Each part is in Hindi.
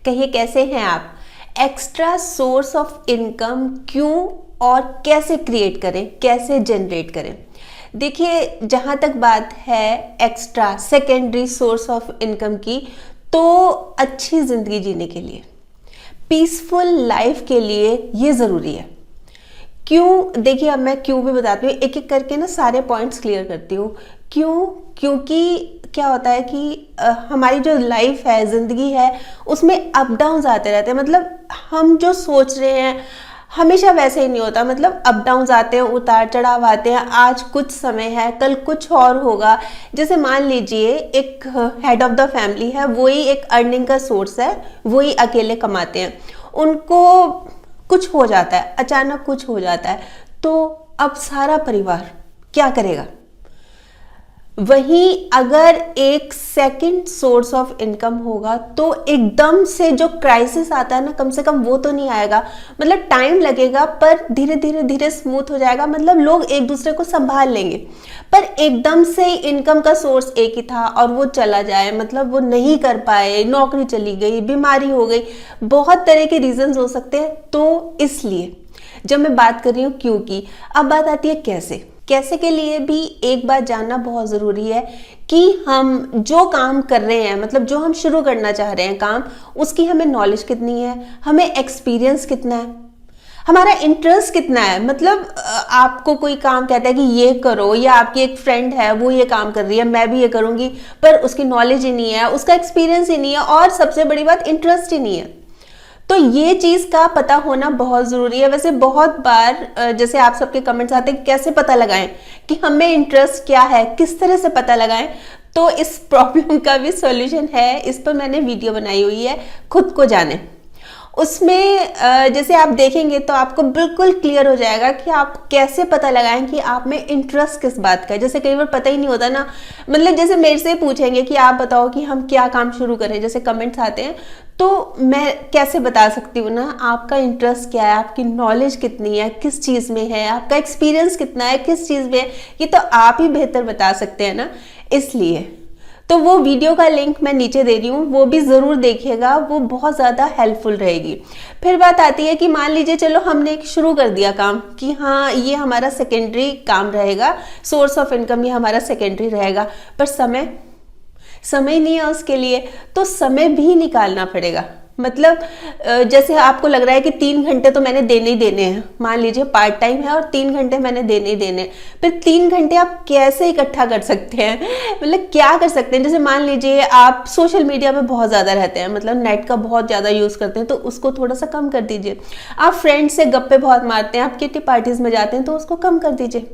कहिए कैसे हैं आप। एक्स्ट्रा सोर्स ऑफ इनकम क्यों और कैसे क्रिएट करें, कैसे जनरेट करें। देखिए, जहाँ तक बात है extra secondary source of income की, तो अच्छी ज़िंदगी जीने के लिए, पीसफुल लाइफ के लिए ये ज़रूरी है। क्यों, देखिए अब मैं क्यों भी बताती हूँ, एक एक करके ना सारे पॉइंट्स क्लियर करती हूँ। क्यों? क्योंकि क्या होता है कि हमारी जो लाइफ है, ज़िंदगी है, उसमें अप डाउन्स आते रहते हैं। मतलब हम जो सोच रहे हैं हमेशा वैसे ही नहीं होता। मतलब अप डाउन्स आते हैं, उतार चढ़ाव आते हैं। आज कुछ समय है, कल कुछ और होगा। जैसे मान लीजिए एक हेड ऑफ द फैमिली है, वही एक अर्निंग का सोर्स है, वही अकेले कमाते हैं, उनको कुछ हो जाता है, अचानक कुछ हो जाता है, तो अब सारा परिवार क्या करेगा। वहीं अगर एक सेकंड सोर्स ऑफ इनकम होगा तो एकदम से जो क्राइसिस आता है ना, कम से कम वो तो नहीं आएगा। मतलब टाइम लगेगा पर धीरे धीरे धीरे स्मूथ हो जाएगा। मतलब लोग एक दूसरे को संभाल लेंगे। पर एकदम से इनकम का सोर्स एक ही था और वो चला जाए, मतलब वो नहीं कर पाए, नौकरी चली गई, बीमारी हो गई, बहुत तरह के रीजंस हो सकते हैं। तो इसलिए जब मैं बात कर रही हूँ क्यों की, अब बात आती है कैसे। कैसे के लिए भी एक बात जानना बहुत ज़रूरी है कि हम जो काम कर रहे हैं, मतलब जो हम शुरू करना चाह रहे हैं काम, उसकी हमें नॉलेज कितनी है, हमें एक्सपीरियंस कितना है, हमारा इंटरेस्ट कितना है। मतलब आपको कोई काम कहता है कि ये करो, या आपकी एक फ्रेंड है वो ये काम कर रही है, मैं भी ये करूँगी, पर उसकी नॉलेज ही नहीं है, उसका एक्सपीरियंस ही नहीं है, और सबसे बड़ी बात इंटरेस्ट ही नहीं है। तो ये चीज़ का पता होना बहुत ज़रूरी है। वैसे बहुत बार जैसे आप सबके कमेंट्स आते हैं कैसे पता लगाएं कि हमें इंटरेस्ट क्या है, किस तरह से पता लगाएं। तो इस प्रॉब्लम का भी सॉल्यूशन है, इस पर मैंने वीडियो बनाई हुई है, खुद को जाने। उसमें जैसे आप देखेंगे तो आपको बिल्कुल क्लियर हो जाएगा कि आप कैसे पता लगाएं कि आप में इंटरेस्ट किस बात का है। जैसे कई बार पता ही नहीं होता ना, मतलब जैसे मेरे से पूछेंगे कि आप बताओ कि हम क्या काम शुरू करें, जैसे कमेंट्स आते हैं, तो मैं कैसे बता सकती हूँ ना आपका इंटरेस्ट क्या है, आपकी नॉलेज कितनी है, किस चीज़ में है, आपका एक्सपीरियंस कितना है, किस चीज़ में है, ये तो आप ही बेहतर बता सकते हैं ना। इसलिए तो वो वीडियो का लिंक मैं नीचे दे रही हूँ, वो भी ज़रूर देखिएगा, वो बहुत ज़्यादा हेल्पफुल रहेगी। फिर बात आती है कि मान लीजिए चलो हमने एक शुरू कर दिया काम कि हाँ ये हमारा सेकेंडरी काम रहेगा, सोर्स ऑफ इनकम ये हमारा सेकेंडरी रहेगा, पर समय नहीं है उसके लिए, तो समय भी निकालना पड़ेगा। मतलब जैसे आपको लग रहा है कि 3 घंटे तो मैंने देने ही देने हैं, मान लीजिए पार्ट टाइम है और 3 घंटे मैंने देने ही देने हैं, फिर 3 घंटे आप कैसे इकट्ठा कर सकते हैं, मतलब क्या कर सकते हैं। जैसे मान लीजिए आप सोशल मीडिया पे बहुत ज़्यादा रहते हैं, मतलब नेट का बहुत ज़्यादा यूज़ करते हैं, तो उसको थोड़ा सा कम कर दीजिए। आप फ्रेंड्स से गप्पे बहुत मारते हैं, आप किटी पार्टीज़ में जाते हैं, तो उसको कम कर दीजिए।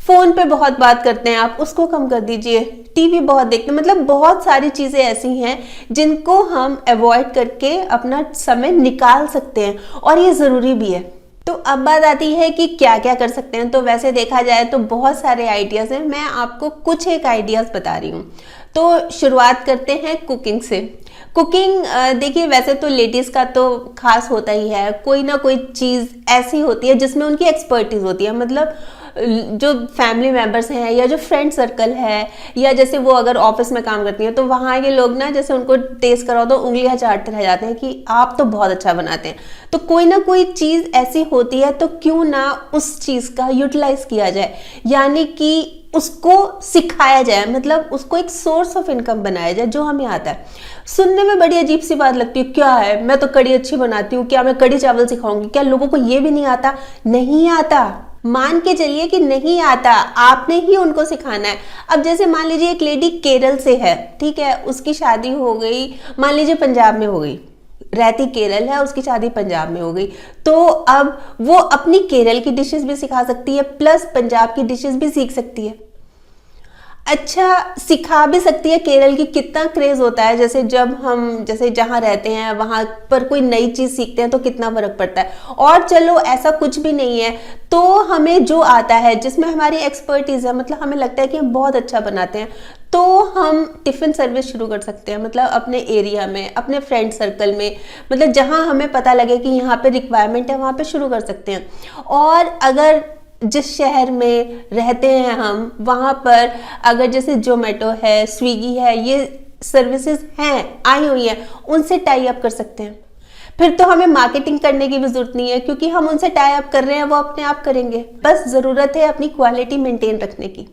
फ़ोन पे बहुत बात करते हैं आप, उसको कम कर दीजिए। टीवी बहुत देखते हैं, मतलब बहुत सारी चीज़ें ऐसी हैं जिनको हम अवॉइड करके अपना समय निकाल सकते हैं, और ये ज़रूरी भी है। तो अब बात आती है कि क्या क्या कर सकते हैं। तो वैसे देखा जाए तो बहुत सारे आइडियाज़ हैं, मैं आपको कुछ एक आइडियाज़ बता रही हूँ। तो शुरुआत करते हैं कुकिंग से। कुकिंग देखिए, वैसे तो लेडीज़ का तो खास होता ही है, कोई ना कोई चीज़ ऐसी होती है जिसमें उनकी एक्सपर्टीज़ होती है। मतलब जो फैमिली मेंबर्स हैं या जो फ्रेंड सर्कल है, या जैसे वो अगर ऑफिस में काम करती हैं, तो वहाँ के लोग ना जैसे उनको टेस्ट कराओ तो उंगलियां चाटते रह जाते हैं कि आप तो बहुत अच्छा बनाते हैं। तो कोई ना कोई चीज़ ऐसी होती है, तो क्यों ना उस चीज़ का यूटिलाइज किया जाए, यानी कि उसको सिखाया जाए, मतलब उसको एक सोर्स ऑफ इनकम बनाया जाए जो हमें आता है। सुनने में बड़ी अजीब सी बात लगती है, क्या है मैं तो कड़ी अच्छी बनाती हूँ, क्या मैं कड़ी चावल सिखाऊंगी, क्या लोगों को ये भी नहीं आता? नहीं आता, मान के चलिए कि नहीं आता, आपने ही उनको सिखाना है। अब जैसे मान लीजिए एक लेडी केरल से है, ठीक है, उसकी शादी हो गई मान लीजिए पंजाब में हो गई, रहती केरल है, उसकी शादी पंजाब में हो गई, तो अब वो अपनी केरल की डिशेस भी सिखा सकती है, प्लस पंजाब की डिशेस भी सीख सकती है। अच्छा, सिखा भी सकती है। केरल की कितना क्रेज होता है, जैसे जब हम जैसे जहाँ रहते हैं वहाँ पर कोई नई चीज़ सीखते हैं तो कितना फर्क पड़ता है। और चलो ऐसा कुछ भी नहीं है तो हमें जो आता है, जिसमें हमारी एक्सपर्टीज़ है, मतलब हमें लगता है कि हम बहुत अच्छा बनाते हैं, तो हम टिफ़िन सर्विस शुरू कर सकते हैं। मतलब अपने एरिया में, अपने फ्रेंड सर्कल में, मतलब जहाँ हमें पता लगे कि यहाँ पे रिक्वायरमेंट है, वहाँ पे शुरू कर सकते हैं। और अगर जिस शहर में रहते हैं हम, वहाँ पर अगर जैसे जोमेटो है, स्विगी है, ये सर्विसेज हैं, आई हुई हैं, उनसे टाई अप कर सकते हैं। फिर तो हमें मार्केटिंग करने की भी जरूरत नहीं है, क्योंकि हम उनसे टाई अप कर रहे हैं, वो अपने आप करेंगे। बस जरूरत है अपनी क्वालिटी मेंटेन रखने की।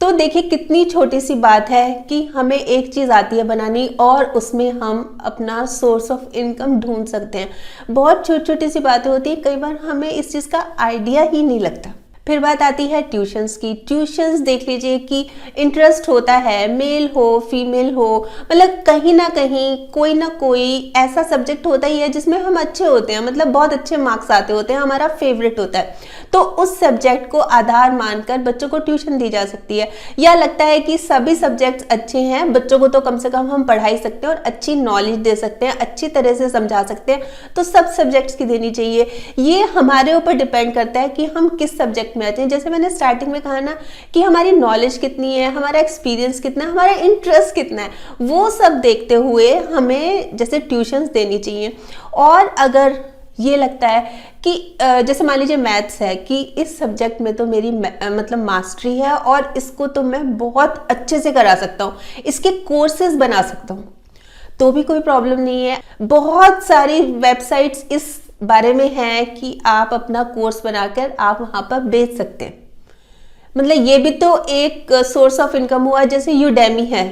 तो देखिए कितनी छोटी सी बात है कि हमें एक चीज़ आती है बनानी और उसमें हम अपना सोर्स ऑफ इनकम ढूंढ सकते हैं। बहुत छोटी छोटी सी बातें होती हैं, कई बार हमें इस चीज़ का आइडिया ही नहीं लगता। फिर बात आती है ट्यूशन्स की। ट्यूशन्स देख लीजिए कि इंटरेस्ट होता है, मेल हो फीमेल हो, मतलब कहीं ना कहीं कोई ना कोई ऐसा सब्जेक्ट होता ही है जिसमें हम अच्छे होते हैं, मतलब बहुत अच्छे मार्क्स आते होते हैं, हमारा फेवरेट होता है। तो उस सब्जेक्ट को आधार मानकर बच्चों को ट्यूशन दी जा सकती है। या लगता है कि सभी सब्जेक्ट्स अच्छे हैं, बच्चों को तो कम से कम हम पढ़ाई सकते हैं और अच्छी नॉलेज दे सकते हैं, अच्छी तरह से समझा सकते हैं, तो सब सब्जेक्ट्स की देनी चाहिए। ये हमारे ऊपर डिपेंड करता है कि हम किस सब्जेक्ट में आते हैं। जैसे मैंने स्टार्टिंग में कहा ना कि हमारी नॉलेज कितनी है, हमारा एक्सपीरियंस कितना है, हमारा इंटरेस्ट कितना है, वो सब देखते हुए हमें जैसे ट्यूशन्स देनी चाहिए। और अगर ये लगता है कि जैसे मान लीजिए मैथ्स है कि इस सब्जेक्ट में तो मेरी मतलब मास्टरी है और इसको तो मैं बहुत अच्छे से करा सकता हूँ, इसके कोर्सेज बना सकता हूँ, तो भी कोई प्रॉब्लम नहीं है। बहुत सारी वेबसाइट्स इस बारे में है कि आप अपना कोर्स बनाकर आप वहां पर बेच सकते हैं। मतलब ये भी तो एक सोर्स ऑफ इनकम हुआ। जैसे यूडेमी है,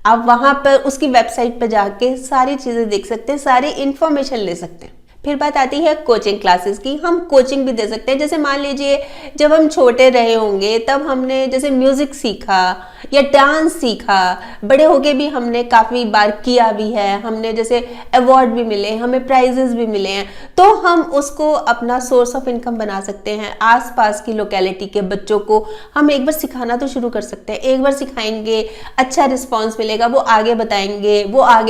आप वहां पर उसकी वेबसाइट पर जाके सारी चीजें देख सकते हैं, सारी इंफॉर्मेशन ले सकते हैं। फिर बात आती है कोचिंग क्लासेस की। हम कोचिंग भी दे सकते हैं। जैसे मान लीजिए जब हम छोटे रहे होंगे तब हमने जैसे म्यूजिक सीखा या डांस सीखा, बड़े होके भी हमने काफ़ी बार किया भी है, हमने जैसे अवार्ड भी मिले, हमें प्राइजेस भी मिले हैं, तो हम उसको अपना सोर्स ऑफ इनकम बना सकते हैं। आसपास की लोकेलिटी के बच्चों को हम एक बार सिखाना तो शुरू कर सकते हैं। एक बार सिखाएंगे, अच्छा रिस्पॉन्स मिलेगा, वो आगे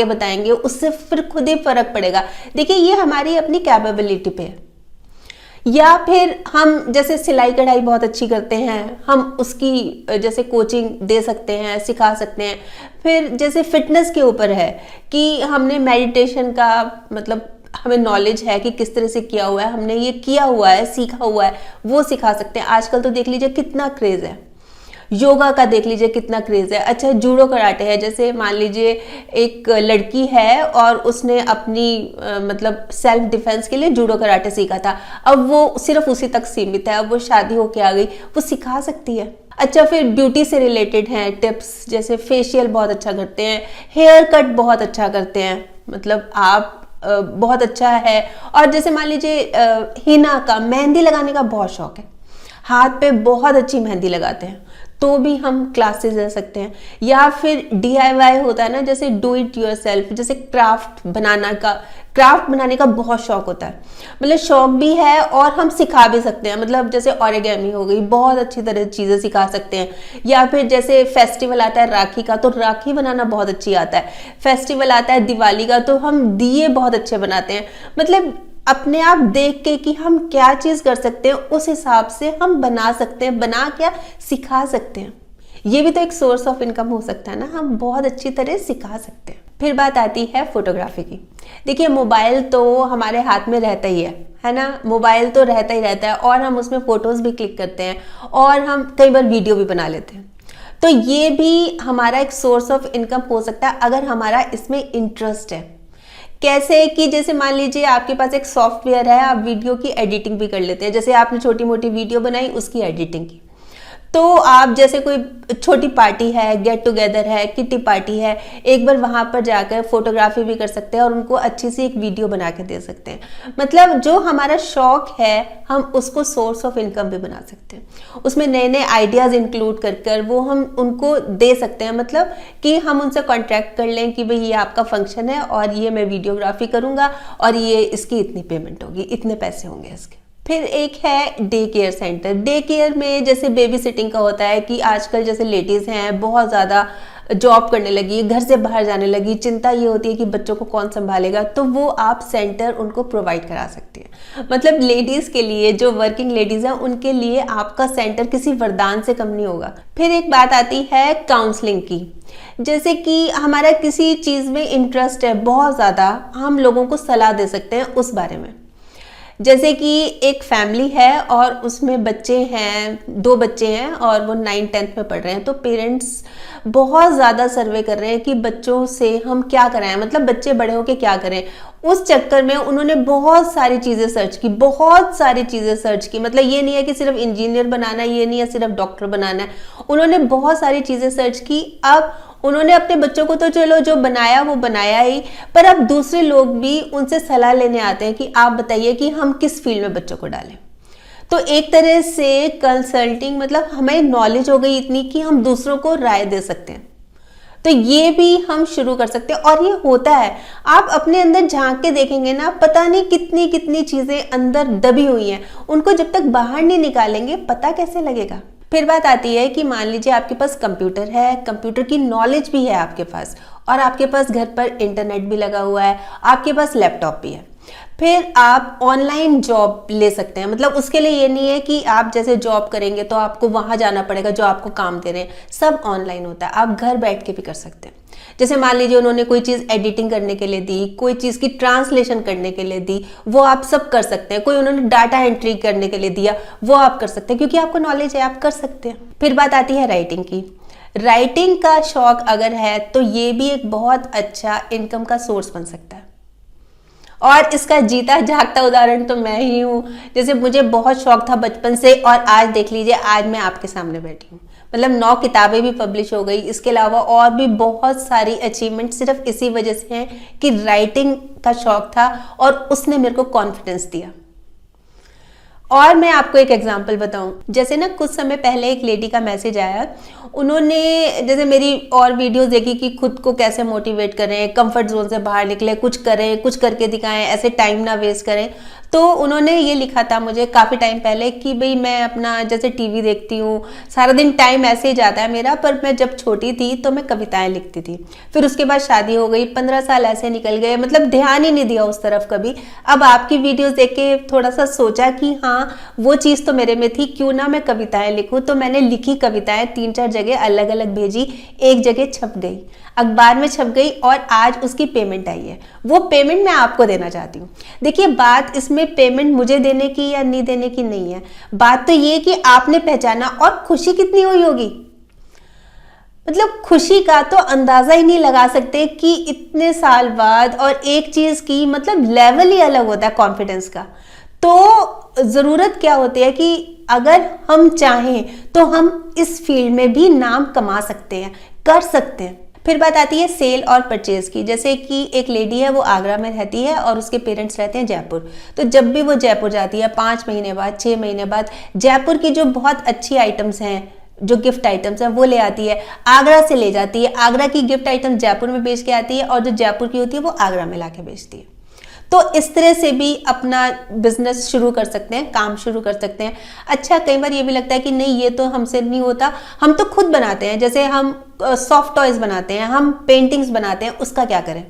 बताएंगे, उससे फिर खुद ही फर्क पड़ेगा। देखिए ये हमारी अपनी कैपेबिलिटी पे है। या फिर हम जैसे सिलाई कढ़ाई बहुत अच्छी करते हैं, हम उसकी जैसे कोचिंग दे सकते हैं, सिखा सकते हैं। फिर जैसे फिटनेस के ऊपर है कि हमने मेडिटेशन का मतलब हमें नॉलेज है कि किस तरह से किया हुआ है, हमने ये किया हुआ है, सीखा हुआ है, वो सिखा सकते हैं। आजकल तो देख लीजिए कितना क्रेज है, योगा का देख लीजिए कितना क्रेज है। अच्छा जूडो कराटे है, जैसे मान लीजिए एक लड़की है और उसने अपनी मतलब सेल्फ डिफेंस के लिए जूडो कराटे सीखा था, अब वो सिर्फ उसी तक सीमित है, अब वो शादी होके आ गई, वो सिखा सकती है। अच्छा फिर ब्यूटी से रिलेटेड हैं टिप्स, जैसे फेशियल बहुत अच्छा करते हैं, हेयर कट बहुत अच्छा करते हैं, मतलब आप बहुत अच्छा है। और जैसे मान लीजिए हिना का, मेहंदी लगाने का बहुत शौक है, हाथ पे बहुत अच्छी मेहंदी लगाते हैं, तो भी हम क्लासेस ले सकते हैं। या फिर DIY होता है ना, जैसे डू इट योरसेल्फ, जैसे क्राफ्ट बनाने का बहुत शौक होता है, मतलब शौक भी है और हम सिखा भी सकते हैं। मतलब जैसे ऑरिगेमी हो गई, बहुत अच्छी तरह चीज़ें सिखा सकते हैं। या फिर जैसे फेस्टिवल आता है राखी का, तो राखी बनाना बहुत अच्छी आता है। फेस्टिवल आता है दिवाली का, तो हम दिए बहुत अच्छे बनाते हैं। मतलब अपने आप देख के कि हम क्या चीज कर सकते हैं, उस हिसाब से हम बना सकते हैं, बना क्या सिखा सकते हैं। ये भी तो एक सोर्स ऑफ इनकम हो सकता है ना, हम बहुत अच्छी तरह सिखा सकते हैं। फिर बात आती है फोटोग्राफी की। देखिए मोबाइल तो हमारे हाथ में रहता ही है ना, मोबाइल तो रहता ही रहता है और हम उसमें फोटोज भी क्लिक करते हैं और हम कई बार वीडियो भी बना लेते हैं। तो ये भी हमारा एक सोर्स ऑफ इनकम हो सकता है अगर हमारा इसमें इंटरेस्ट है। कैसे कि जैसे मान लीजिए आपके पास एक सॉफ्टवेयर है, आप वीडियो की एडिटिंग भी कर लेते हैं। जैसे आपने छोटी मोटी वीडियो बनाई, उसकी एडिटिंग की, तो आप जैसे कोई छोटी पार्टी है, गेट टुगेदर है, किटी पार्टी है, एक बार वहां पर जाकर फोटोग्राफी भी कर सकते हैं और उनको अच्छी सी एक वीडियो बना के दे सकते हैं। मतलब जो हमारा शौक है हम उसको सोर्स ऑफ इनकम भी बना सकते हैं। उसमें नए नए आइडियाज इंक्लूड कर वो हम उनको दे सकते हैं। मतलब कि हम उनसे कॉन्ट्रैक्ट कर लें कि भाई ये आपका फंक्शन है और ये मैं वीडियोग्राफी करूंगा और ये इसकी इतनी पेमेंट होगी, इतने पैसे होंगे इसके। फिर एक है day care centre. Day care में जैसे बेबी सिटिंग का होता है कि आजकल जैसे लेडीज हैं बहुत ज़्यादा जॉब करने लगी, घर से बाहर जाने लगी, चिंता ये होती है कि बच्चों को कौन संभालेगा, तो वो आप सेंटर उनको प्रोवाइड करा सकती हैं। मतलब लेडीज के लिए, जो वर्किंग लेडीज हैं उनके लिए आपका सेंटर किसी वरदान से कम नहीं होगा। फिर एक बात आती है काउंसलिंग की। जैसे कि हमारा किसी चीज़ में इंटरेस्ट है बहुत ज़्यादा, हम लोगों को सलाह दे सकते हैं उस बारे में। जैसे कि एक फैमिली है और उसमें बच्चे हैं, 2 बच्चे हैं और वो 9th-10th में पढ़ रहे हैं। तो पेरेंट्स बहुत ज़्यादा सर्वे कर रहे हैं कि बच्चों से हम क्या कराएं, मतलब बच्चे बड़े होके क्या करें। उस चक्कर में उन्होंने बहुत सारी चीज़ें सर्च की, बहुत सारी चीज़ें सर्च की। मतलब ये नहीं है कि सिर्फ इंजीनियर बनाना है, ये नहीं है सिर्फ डॉक्टर बनाना है, उन्होंने बहुत सारी चीज़ें सर्च की। अब उन्होंने अपने बच्चों को तो चलो जो बनाया वो बनाया ही, पर अब दूसरे लोग भी उनसे सलाह लेने आते हैं कि आप बताइए कि हम किस फील्ड में बच्चों को डालें। तो एक तरह से कंसल्टिंग, मतलब हमें नॉलेज हो गई इतनी कि हम दूसरों को राय दे सकते हैं। तो ये भी हम शुरू कर सकते हैं और ये होता है। आप अपने अंदर झांक के देखेंगे ना, पता नहीं कितनी कितनी चीजें अंदर दबी हुई हैं, उनको जब तक बाहर नहीं निकालेंगे पता कैसे लगेगा। फिर बात आती है कि मान लीजिए आपके पास कंप्यूटर है, कंप्यूटर की नॉलेज भी है आपके पास, और आपके पास घर पर इंटरनेट भी लगा हुआ है, आपके पास लैपटॉप भी है। फिर आप ऑनलाइन जॉब ले सकते हैं। मतलब उसके लिए ये नहीं है कि आप जैसे जॉब करेंगे तो आपको वहां जाना पड़ेगा, जो आपको काम दे रहे हैं सब ऑनलाइन होता है, आप घर बैठ के भी कर सकते हैं। जैसे मान लीजिए उन्होंने कोई चीज़ एडिटिंग करने के लिए दी, कोई चीज़ की ट्रांसलेशन करने के लिए दी, वो आप सब कर सकते हैं। कोई उन्होंने डाटा एंट्री करने के लिए दिया, वो आप कर सकते हैं, क्योंकि आपको नॉलेज है, आप कर सकते हैं। फिर बात आती है राइटिंग की। राइटिंग का शौक अगर है तो ये भी एक बहुत अच्छा इनकम का सोर्स बन सकता है, और इसका जीता जागता उदाहरण तो मैं ही हूँ। जैसे मुझे बहुत शौक था बचपन से, और आज देख लीजिए, आज मैं आपके सामने बैठी हूँ। मतलब 9 किताबें भी पब्लिश हो गई, इसके अलावा और भी बहुत सारी अचीवमेंट सिर्फ इसी वजह से हैं कि राइटिंग का शौक था और उसने मेरे को कॉन्फिडेंस दिया। और मैं आपको एक एग्जांपल बताऊं, जैसे ना कुछ समय पहले एक लेडी का मैसेज आया, उन्होंने जैसे मेरी और वीडियोस देखी कि खुद को कैसे मोटिवेट करें, कंफर्ट जोन से बाहर निकले, कुछ करें, कुछ करके दिखाएं, ऐसे टाइम ना वेस्ट करें। तो उन्होंने ये लिखा था मुझे काफ़ी टाइम पहले कि भाई मैं अपना जैसे टीवी देखती हूँ, सारा दिन टाइम ऐसे ही जाता है मेरा, पर मैं जब छोटी थी तो मैं कविताएं लिखती थी। फिर उसके बाद शादी हो गई, 15 साल ऐसे निकल गए, मतलब ध्यान ही नहीं दिया उस तरफ कभी। अब आपकी वीडियोस देख के थोड़ा सा सोचा कि हाँ वो चीज़ तो मेरे में थी, क्यों ना मैं कविताएं लिखूँ। तो मैंने लिखी कविताएं, 3-4 जगह अलग अलग भेजी, एक जगह छप गई, अखबार में छप गई, और आज उसकी पेमेंट आई है। वो पेमेंट मैं आपको देना चाहती हूँ। देखिए बात इसमें पेमेंट मुझे देने की या नहीं देने की नहीं है, बात तो ये कि आपने पहचाना, और खुशी कितनी हुई होगी। मतलब खुशी का तो अंदाजा ही नहीं लगा सकते कि इतने साल बाद, और एक चीज की मतलब लेवल ही अलग होता है कॉन्फिडेंस का। तो जरूरत क्या होती है कि अगर हम चाहें तो हम इस फील्ड में भी नाम कमा सकते हैं, कर सकते हैं। फिर बात आती है सेल और परचेज की। जैसे कि एक लेडी है, वो आगरा में रहती है और उसके पेरेंट्स रहते हैं जयपुर। तो जब भी वो जयपुर जाती है, 5 महीने बाद, 6 महीने बाद, जयपुर की जो बहुत अच्छी आइटम्स हैं, जो गिफ्ट आइटम्स हैं, वो ले आती है, आगरा से ले जाती है। आगरा की गिफ्ट आइटम जयपुर में बेच के आती है, और जो जयपुर की होती है वो आगरा में ला के बेचती है। तो इस तरह से भी अपना बिजनेस शुरू कर सकते हैं, काम शुरू कर सकते हैं। अच्छा, कई बार ये भी लगता है कि नहीं ये तो हमसे नहीं होता, हम तो खुद बनाते हैं। जैसे हम सॉफ्ट टॉयज बनाते हैं, हम पेंटिंग्स बनाते हैं, उसका क्या करें?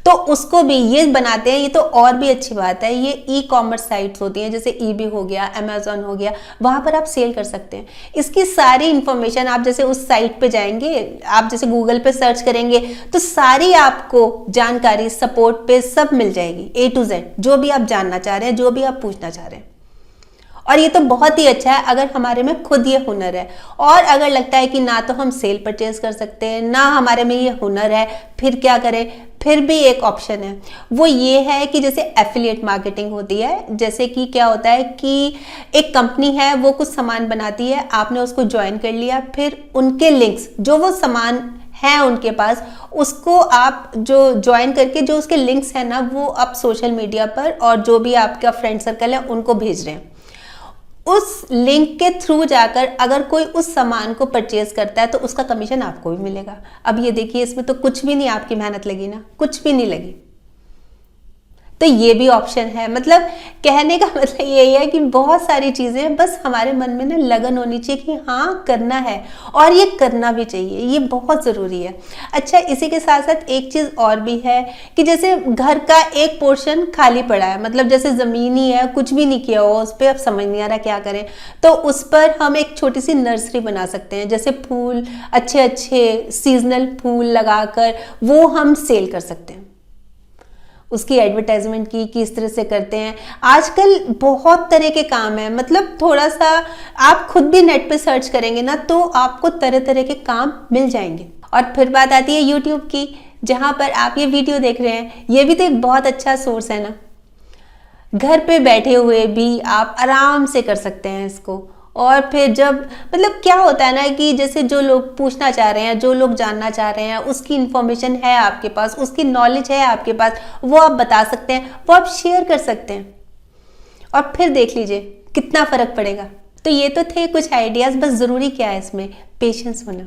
तो उसको भी ये बनाते हैं, ये तो और भी अच्छी बात है। ये ई कॉमर्स साइट्स होती हैं, जैसे eBay हो गया, Amazon हो गया, वहां पर आप सेल कर सकते हैं। इसकी सारी इंफॉर्मेशन आप जैसे उस साइट पे जाएंगे, आप जैसे गूगल पे सर्च करेंगे तो सारी आपको जानकारी सपोर्ट पे सब मिल जाएगी, A to Z, जो भी आप जानना चाह रहे हैं, जो भी आप पूछना चाह रहे हैं। और ये तो बहुत ही अच्छा है अगर हमारे में खुद ये हुनर है। और अगर लगता है कि ना तो हम सेल परचेज कर सकते हैं, ना हमारे में ये हुनर है, फिर क्या करें? फिर भी एक ऑप्शन है, वो ये है कि जैसे एफिलिएट मार्केटिंग होती है। जैसे कि क्या होता है कि एक कंपनी है, वो कुछ सामान बनाती है, आपने उसको ज्वाइन कर लिया, फिर उनके लिंक्स, जो वो सामान है उनके पास, उसको आप जो ज्वाइन करके जो उसके लिंक्स हैं ना, वो आप सोशल मीडिया पर और जो भी आपका फ्रेंड सर्कल है उनको भेज रहे हैं। उस लिंक के थ्रू जाकर अगर कोई उस सामान को परचेज करता है तो उसका कमीशन आपको भी मिलेगा। अब ये देखिए, इसमें तो कुछ भी नहीं आपकी मेहनत लगी ना, कुछ भी नहीं लगी। तो ये भी ऑप्शन है। मतलब कहने का मतलब यही है कि बहुत सारी चीजें, बस हमारे मन में ना लगन होनी चाहिए कि हाँ करना है, और ये करना भी चाहिए, ये बहुत जरूरी है। अच्छा, इसी के साथ साथ एक चीज और भी है कि जैसे घर का एक पोर्शन खाली पड़ा है, मतलब जैसे जमीन ही है, कुछ भी नहीं किया हुआ उस पर, अब समझ नहीं आ रहा क्या करें, तो उस पर हम एक छोटी सी नर्सरी बना सकते हैं। जैसे फूल, अच्छे अच्छे सीजनल फूल लगाकर वो हम सेल कर सकते हैं। उसकी एडवर्टाइजमेंट की किस तरह से करते हैं। आजकल बहुत तरह के काम है, मतलब थोड़ा सा आप खुद भी नेट पे सर्च करेंगे ना तो आपको तरह तरह के काम मिल जाएंगे। और फिर बात आती है यूट्यूब की, जहां पर आप ये वीडियो देख रहे हैं, ये भी तो एक बहुत अच्छा सोर्स है ना। घर पे बैठे हुए भी आप आराम से कर सकते हैं इसको। और फिर जब मतलब क्या होता है ना कि जैसे जो लोग पूछना चाह रहे हैं, जो लोग जानना चाह रहे हैं, उसकी इन्फॉर्मेशन है आपके पास, उसकी नॉलेज है आपके पास, वो आप बता सकते हैं, वो आप शेयर कर सकते हैं और फिर देख लीजिए कितना फर्क पड़ेगा। तो ये तो थे कुछ आइडियाज, बस जरूरी क्या है इसमें, पेशेंस होना।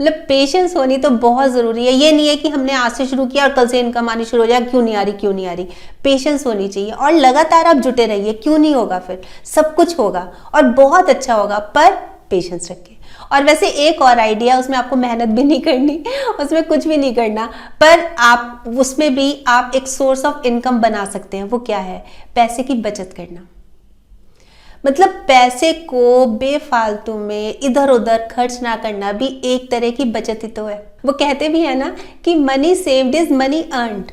मतलब पेशेंस होनी तो बहुत ज़रूरी है। ये नहीं है कि हमने आज से शुरू किया और कल से इनकम आनी शुरू हो जाए, क्यों नहीं आ रही, क्यों नहीं आ रही। पेशेंस होनी चाहिए और लगातार आप जुटे रहिए, क्यों नहीं होगा, फिर सब कुछ होगा और बहुत अच्छा होगा, पर पेशेंस रखिए। और वैसे एक और आइडिया, उसमें आपको मेहनत भी नहीं करनी, उसमें कुछ भी नहीं करना, पर आप उसमें भी आप एक सोर्स ऑफ इनकम बना सकते हैं। वो क्या है, पैसे की बचत करना। मतलब पैसे को बेफालतू में इधर उधर खर्च ना करना भी एक तरह की बचत ही तो है। वो कहते भी है ना कि money saved is money earned.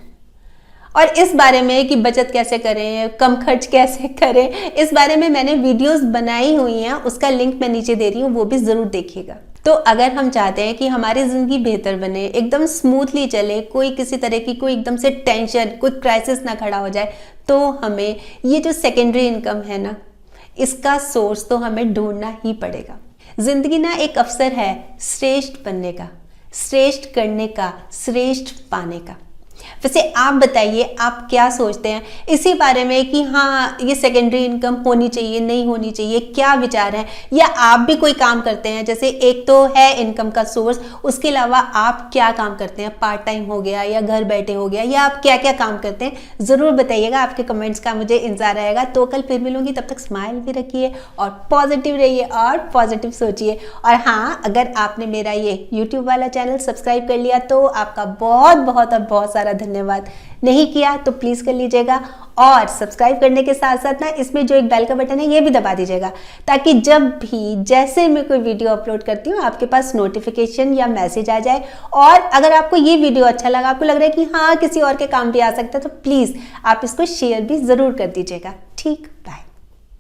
और इस बारे में कि बचत कैसे करें, कम खर्च कैसे करें, इस बारे में मैंने वीडियोस बनाई हुई हैं, उसका लिंक मैं नीचे दे रही हूँ, वो भी ज़रूर देखिएगा। तो अगर हम चाहते हैं कि हमारी ज़िंदगी बेहतर बने, एकदम स्मूथली चले, कोई किसी तरह की कोई एकदम से टेंशन, कोई क्राइसिस ना खड़ा हो जाए, तो हमें ये जो सेकेंडरी इनकम है ना, इसका सोर्स तो हमें ढूंढना ही पड़ेगा। जिंदगी ना एक अवसर है श्रेष्ठ बनने का, श्रेष्ठ करने का, श्रेष्ठ पाने का। वैसे आप बताइए, आप क्या सोचते हैं इसी बारे में कि हाँ ये सेकेंडरी इनकम होनी चाहिए, नहीं होनी चाहिए, क्या विचार है? या आप भी कोई काम करते हैं, जैसे एक तो है इनकम का सोर्स, उसके अलावा आप क्या काम करते हैं, पार्ट टाइम हो गया या घर बैठे हो गया, या आप क्या क्या काम करते हैं, ज़रूर बताइएगा। आपके कमेंट्स का मुझे इंतजार रहेगा। तो कल फिर मिलूंगी, तब तक स्माइल भी रखिए और पॉजिटिव रहिए और पॉजिटिव सोचिए। और हाँ, अगर आपने मेरा ये यूट्यूब वाला चैनल सब्सक्राइब कर लिया तो आपका बहुत बहुत और बहुत सारा धन्यवाद। नहीं किया तो प्लीज़ कर लीजिएगा। और सब्सक्राइब करने के साथ साथ ना इसमें जो एक बेल का बटन है ये भी दबा दीजिएगा, ताकि जब भी जैसे मैं कोई वीडियो अपलोड करती हूँ आपके पास नोटिफिकेशन या मैसेज आ जाए। और अगर आपको ये वीडियो अच्छा लगा, आपको लग रहा है कि हाँ किसी और के काम भी आ सकता है, तो प्लीज़ आप इसको शेयर भी ज़रूर कर दीजिएगा। ठीक, बाय।